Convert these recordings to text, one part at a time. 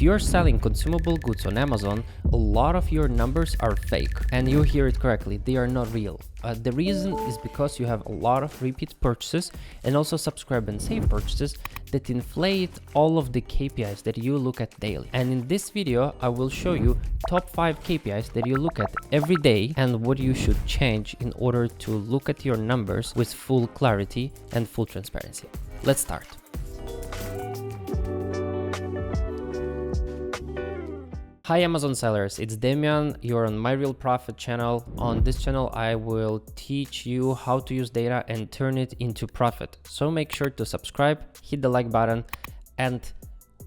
If you're selling consumable goods on Amazon, a lot of your numbers are fake. And you hear it correctly, they are not real. The reason is because you have a lot of repeat purchases and also subscribe and save purchases that inflate all of the KPIs that you look at daily. And in this video, I will show you top 5 KPIs that you look at every day and what you should change in order to look at your numbers with full clarity and full transparency. Let's start. Hi Amazon sellers, it's Damian. You're on My Real Profit channel. On this channel, I will teach you how to use data and turn it into profit. So make sure to subscribe, hit the like button, and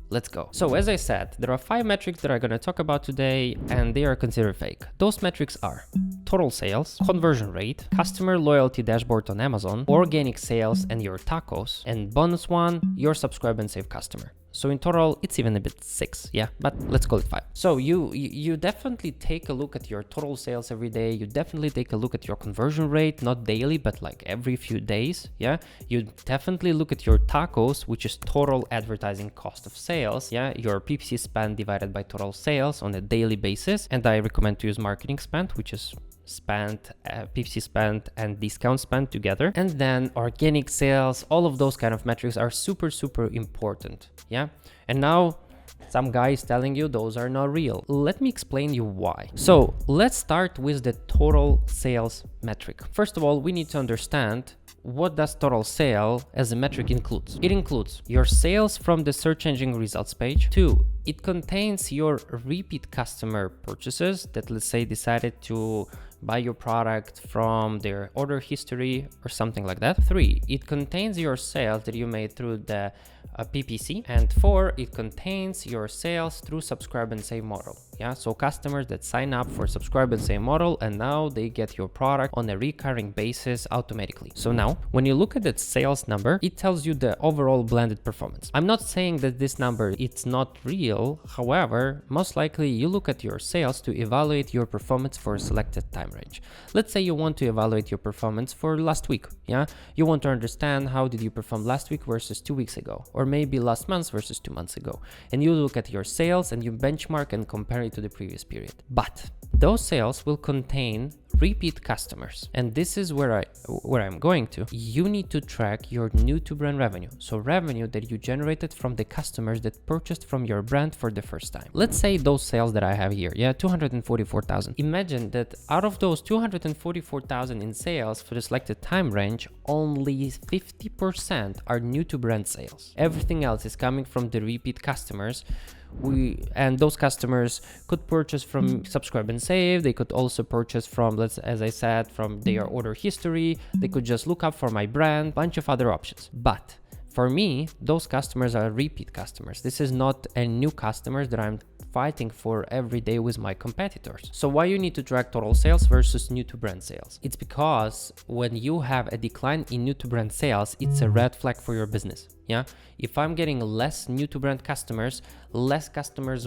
let's go. So as I said, there are 5 metrics that I'm going to talk about today, and they are considered fake. Those metrics are total sales, conversion rate, customer loyalty dashboard on Amazon, organic sales and your tacos, and bonus one, your subscribe and save customer. So in total, it's even a bit 6, yeah, but let's call it 5. So you definitely take a look at your total sales every day. You definitely take a look at your conversion rate, not daily, but like every few days, yeah. You definitely look at your tacos, which is total advertising cost of sales, yeah, your PPC spend divided by total sales on a daily basis. And I recommend to use marketing spend, which is spent, PPC spent and discount spent together. And then organic sales, all of those kind of metrics are super important, yeah. And now some guy is telling you those are not real. Let me explain you why. So let's start with the total sales metric. First of all, we need to understand what does total sale as a metric includes. It includes your sales from the search engine results page. 2, it contains your repeat customer purchases that, let's say, decided to buy your product from their order history or something like that. 3, it contains your sales that you made through the PPC. And 4, it contains your sales through subscribe and save model. Yeah, so customers that sign up for subscribe and save model, and now they get your product on a recurring basis automatically. So now when you look at that sales number, it tells you the overall blended performance. I'm not saying that this number it's not real. However, most likely you look at your sales to evaluate your performance for a selected time range. Let's say you want to evaluate your performance for last week. Yeah, you want to understand how did you perform last week versus 2 weeks ago, or maybe last month versus 2 months ago. And you look at your sales and you benchmark and compare to the previous period. But those sales will contain repeat customers, and this is where I'm going to. You need to track your new to brand revenue, so revenue that you generated from the customers that purchased from your brand for the first time. Let's say those sales that I have here, yeah, 244,000. Imagine that out of those 244,000 in sales for the selected time range, only 50% are new to brand sales. Everything else is coming from the repeat customers. And those customers could purchase from subscribe and save. They could also purchase from, as I said, from their order history. They could just look up for my brand, bunch of other options. But for me, those customers are repeat customers. This is not a new customers that I'm fighting for every day with my competitors. So why you need to track total sales versus new to brand sales? It's because when you have a decline in new to brand sales, it's a red flag for your business. Yeah, if I'm getting less new to brand customers, less customers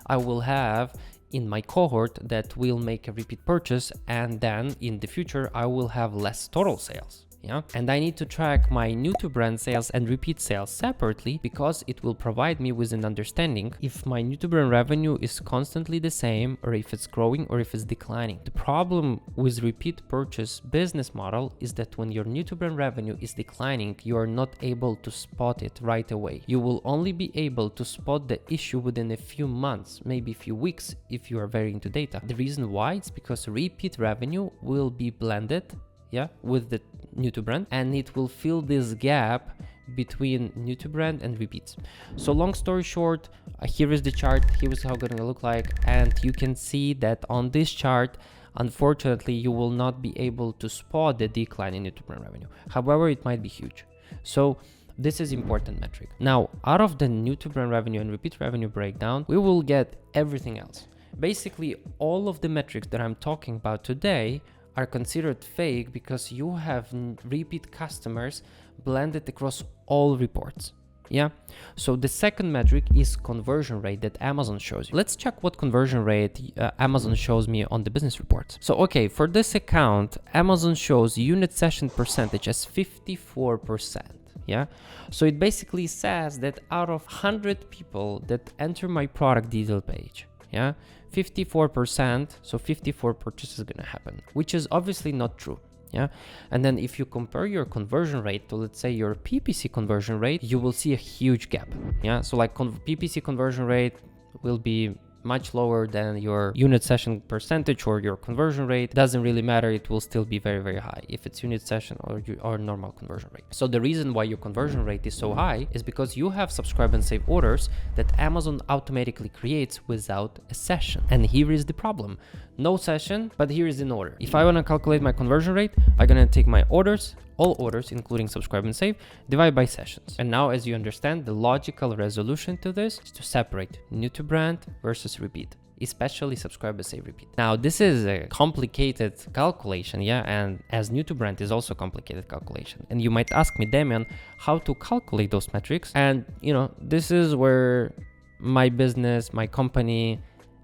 I will have in my cohort that will make a repeat purchase, and then in the future I will have less total sales. Yeah, and I need to track my new to brand sales and repeat sales separately because it will provide me with an understanding if my new to brand revenue is constantly the same, or if it's growing, or if it's declining. The problem with repeat purchase business model is that when your new to brand revenue is declining, you are not able to spot it right away. You will only be able to spot the issue within a few months, maybe a few weeks if you are very into data. The reason why it's because repeat revenue will be blended, yeah, with the new to brand, and it will fill this gap between new to brand and repeats. So long story short, here is the chart. Here is how it's gonna look like, and you can see that on this chart, unfortunately, you will not be able to spot the decline in new to brand revenue. However, it might be huge. So this is important metric. Now, out of the new to brand revenue and repeat revenue breakdown, we will get everything else. Basically, all of the metrics that I'm talking about today are considered fake because you have repeat customers blended across all reports. Yeah. So the second metric is conversion rate that Amazon shows you. Let's check what conversion rate Amazon shows me on the business reports. So, okay, for this account, Amazon shows unit session percentage as 54%. Yeah, so it basically says that out of 100 people that enter my product detail page, yeah, 54%, so 54 purchases is gonna happen, which is obviously not true. Yeah, and then if you compare your conversion rate to, let's say, your PPC conversion rate, you will see a huge gap. Yeah, so like PPC conversion rate will be much lower than your unit session percentage, or your conversion rate. Doesn't really matter, it will still be very, very high if it's unit session or normal conversion rate. So the reason why your conversion rate is so high is because you have subscribe and save orders that Amazon automatically creates without a session. And here is the problem: no session, but here is an order. If I want to calculate my conversion rate, I'm gonna take my orders, all orders including subscribe and save, divide by sessions. And now, as you understand, the logical resolution to this is to separate new to brand versus repeat, especially subscribe and save repeat. Now, this is a complicated calculation, yeah, and as new to brand is also complicated calculation. And you might ask me, Damian, how to calculate those metrics? And you know, this is where my business, my company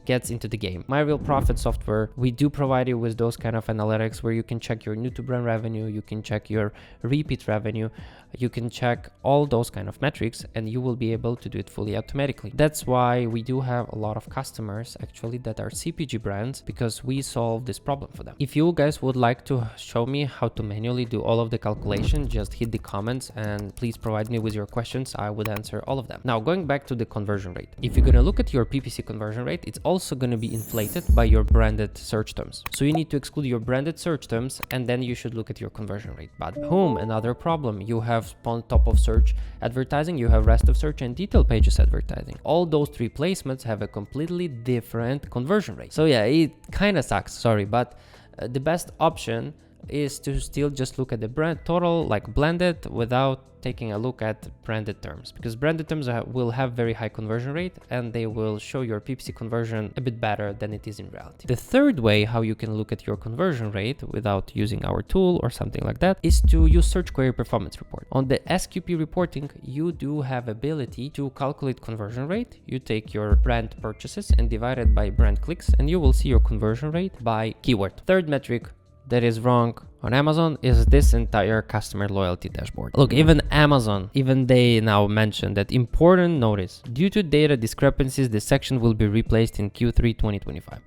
gets into the game. My Real Profit software, we do provide you with those kind of analytics where you can check your new to brand revenue, you can check your repeat revenue, you can check all those kind of metrics, and you will be able to do it fully automatically. That's why we do have a lot of customers actually that are CPG brands, because we solve this problem for them. If you guys would like to show me how to manually do all of the calculation, just hit the comments and please provide me with your questions. I would answer all of them. Now, going back to the conversion rate. If you're gonna look at your PPC conversion rate, it's also going to be inflated by your branded search terms. So you need to exclude your branded search terms, and then you should look at your conversion rate. But boom, another problem. You have on top of search advertising, you have rest of search and detail pages advertising. All those three placements have a completely different conversion rate. So yeah, it kind of sucks, sorry, but the best option is to still just look at the brand total, like blended, without taking a look at branded terms, because branded terms will have very high conversion rate and they will show your PPC conversion a bit better than it is in reality. The third way how you can look at your conversion rate without using our tool or something like that is to use search query performance report. On the SQP reporting, you do have ability to calculate conversion rate. You take your brand purchases and divide it by brand clicks, and you will see your conversion rate by keyword. Third metric that is wrong on Amazon is this entire customer loyalty dashboard. Look, even Amazon, even they now mention that important notice, due to data discrepancies, this section will be replaced in Q3 2025.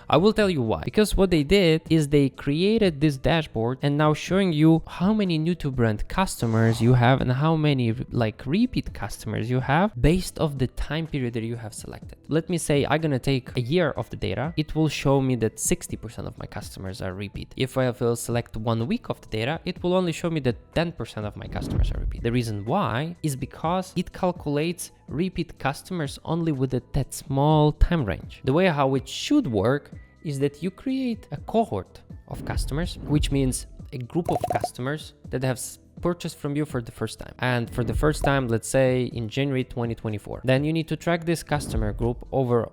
I will tell you why. Because what they did is they created this dashboard and now showing you how many new to brand customers you have and how many like repeat customers you have based off the time period that you have selected. Let me say I'm gonna take a year of the data. It will show me that 60% of my customers are repeat. If I will select 1 week of the data, it will only show me that 10% of my customers are repeat. The reason why is because it calculates repeat customers only with that small time range. The way how it should work is that you create a cohort of customers, which means a group of customers that have purchased from you for the first time. And for the first time, let's say in January 2024, then you need to track this customer group over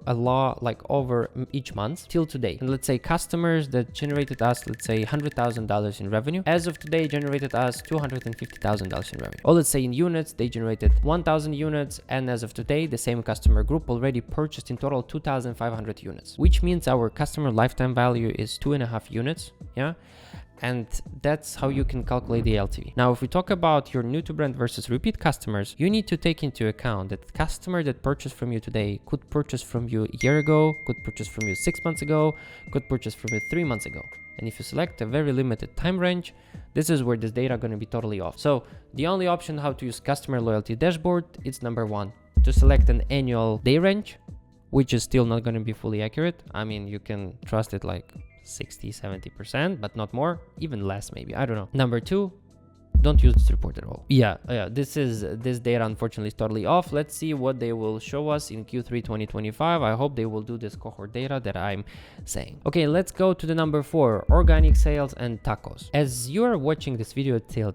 over each month till today. And let's say customers that generated us, let's say $100,000 in revenue, as of today generated us $250,000 in revenue. Or let's say in units, they generated 1,000 units, and as of today, the same customer group already purchased in total 2,500 units, which means our customer lifetime value is 2.5 units. Yeah. And that's how you can calculate the LTV. Now, if we talk about your new to brand versus repeat customers, you need to take into account that the customer that purchased from you today could purchase from you a year ago, could purchase from you 6 months ago, could purchase from you 3 months ago. And if you select a very limited time range, this is where this data are going to be totally off. So the only option how to use customer loyalty dashboard is number one, to select an annual day range, which is still not going to be fully accurate. I mean, you can trust it like 60-70%, but not more, even less maybe, I don't know. Number two, don't use this report at all. Yeah, this data unfortunately is totally off. Let's see what they will show us in Q3 2025. I hope they will do this cohort data that I'm saying. Okay, let's go to the number 4, organic sales and tacos. As you are watching this video till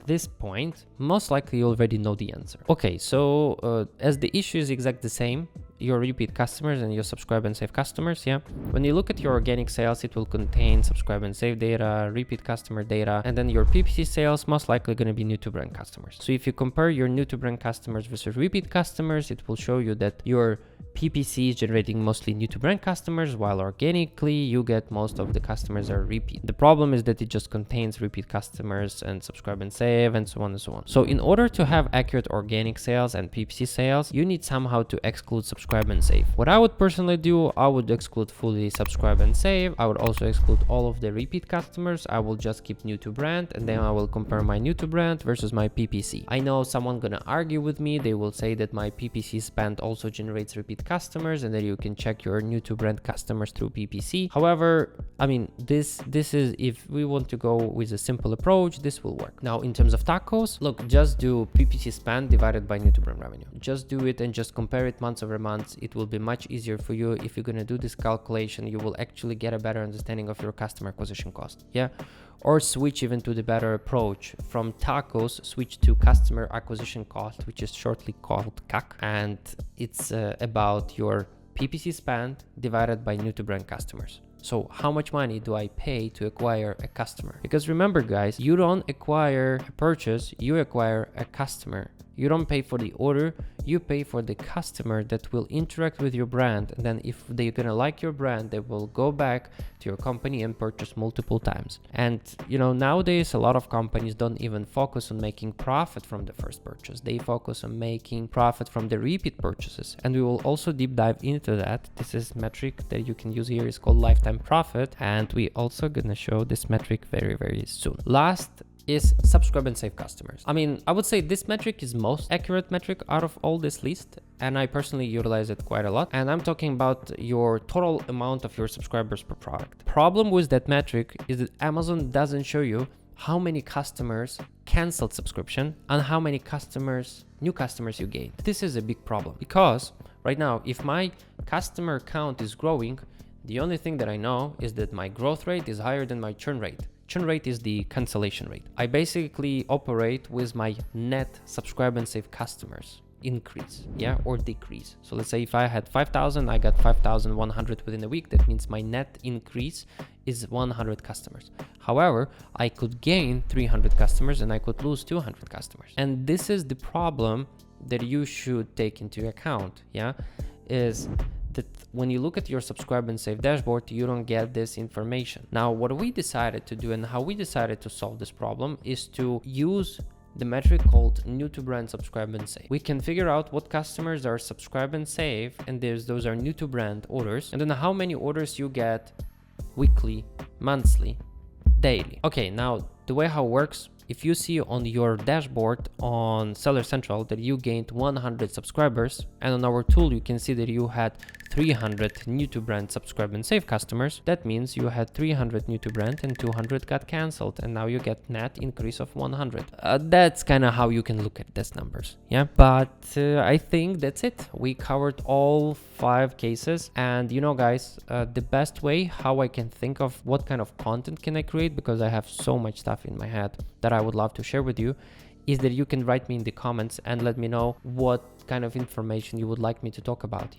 this point, most likely you already know the answer. Okay, so as the issue is exactly the same, your repeat customers and your subscribe and save customers. Yeah, when you look at your organic sales, it will contain subscribe and save data, repeat customer data, and then your PPC sales most likely going to be new to brand customers. So if you compare your new to brand customers versus repeat customers, it will show you that your PPC is generating mostly new to brand customers, while organically you get most of the customers are repeat. The problem is that it just contains repeat customers and subscribe and save and so on and so on. So in order to have accurate organic sales and PPC sales, you need somehow to exclude subscribe and save. What I would personally do, I would exclude fully subscribe and save. I would also exclude all of the repeat customers. I will just keep new to brand, and then I will compare my new to brand versus my PPC. I know someone gonna argue with me. They will say that my PPC spend also generates repeat customers and that you can check your new to brand customers through PPC. However, I mean, this is, if we want to go with a simple approach, this will work. Now, in terms of tacos, look, just do PPC spend divided by new to brand revenue. Just do it and just compare it months over months. It will be much easier for you. If you're gonna do this calculation, you will actually get a better understanding of your customer acquisition cost. Yeah. Or switch even to the better approach from tacos, switch to customer acquisition cost, which is shortly called CAC, and it's about your PPC spend divided by new to brand customers. So how much money do I pay to acquire a customer? Because remember, guys, you don't acquire a purchase, you acquire a customer. You don't pay for the order, you pay for the customer that will interact with your brand. And then if they're gonna like your brand, they will go back to your company and purchase multiple times. And nowadays, a lot of companies don't even focus on making profit from the first purchase. They focus on making profit from the repeat purchases. And we will also deep dive into that. This is metric that you can use here. It's called lifetime profit. And we also gonna show this metric very, very soon. Last is subscribe and save customers. I mean, I would say this metric is most accurate metric out of all this list, and I personally utilize it quite a lot. And I'm talking about your total amount of your subscribers per product. Problem with that metric is that Amazon doesn't show you how many customers canceled subscription and how many new customers you gained. This is a big problem because right now, if my customer count is growing, the only thing that I know is that my growth rate is higher than my churn rate. Churn rate is the cancellation rate. I basically operate with my net subscribe and save customers increase, or decrease. So let's say if I had 5,000, I got 5,100 within a week. That means my net increase is 100 customers. However, I could gain 300 customers and I could lose 200 customers. And this is the problem that you should take into account, is that when you look at your subscribe and save dashboard, you don't get this information. Now, what we decided to do and how we decided to solve this problem is to use the metric called new to brand subscribe and save. We can figure out what customers are subscribe and save, and those are new to brand orders, and then how many orders you get weekly, monthly, daily. Okay, now the way how it works, if you see on your dashboard on Seller Central that you gained 100 subscribers, and on our tool you can see that you had 300 new to brand subscribe and save customers, that means you had 300 new to brand and 200 got canceled, and now you get net increase of 100. That's kind of how you can look at these numbers, but I think that's it. We covered all 5 cases, and guys, the best way how I can think of what kind of content can I create, because I have so much stuff in my head that I would love to share with you, is that you can write me in the comments and let me know what kind of information you would like me to talk about.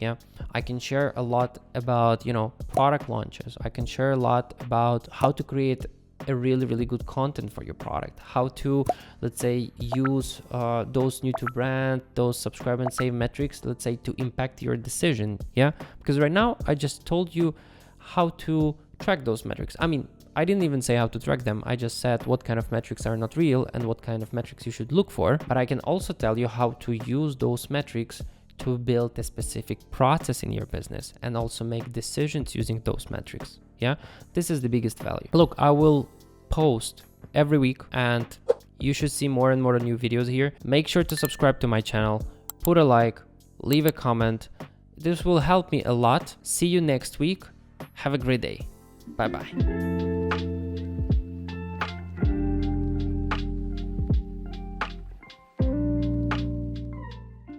I can share a lot about product launches. I can share a lot about how to create a really, really good content for your product, how to, let's say, use those new to brand, those subscribe and save metrics, let's say, to impact your decision. Because right now I just told you how to track those metrics. I mean, I didn't even say how to track them. I just said what kind of metrics are not real and what kind of metrics you should look for. But I can also tell you how to use those metrics to build a specific process in your business and also make decisions using those metrics. This is the biggest value. Look, I will post every week and you should see more and more new videos here. Make sure to subscribe to my channel, put a like, leave a comment. This will help me a lot. See you next week. Have a great day. Bye-bye.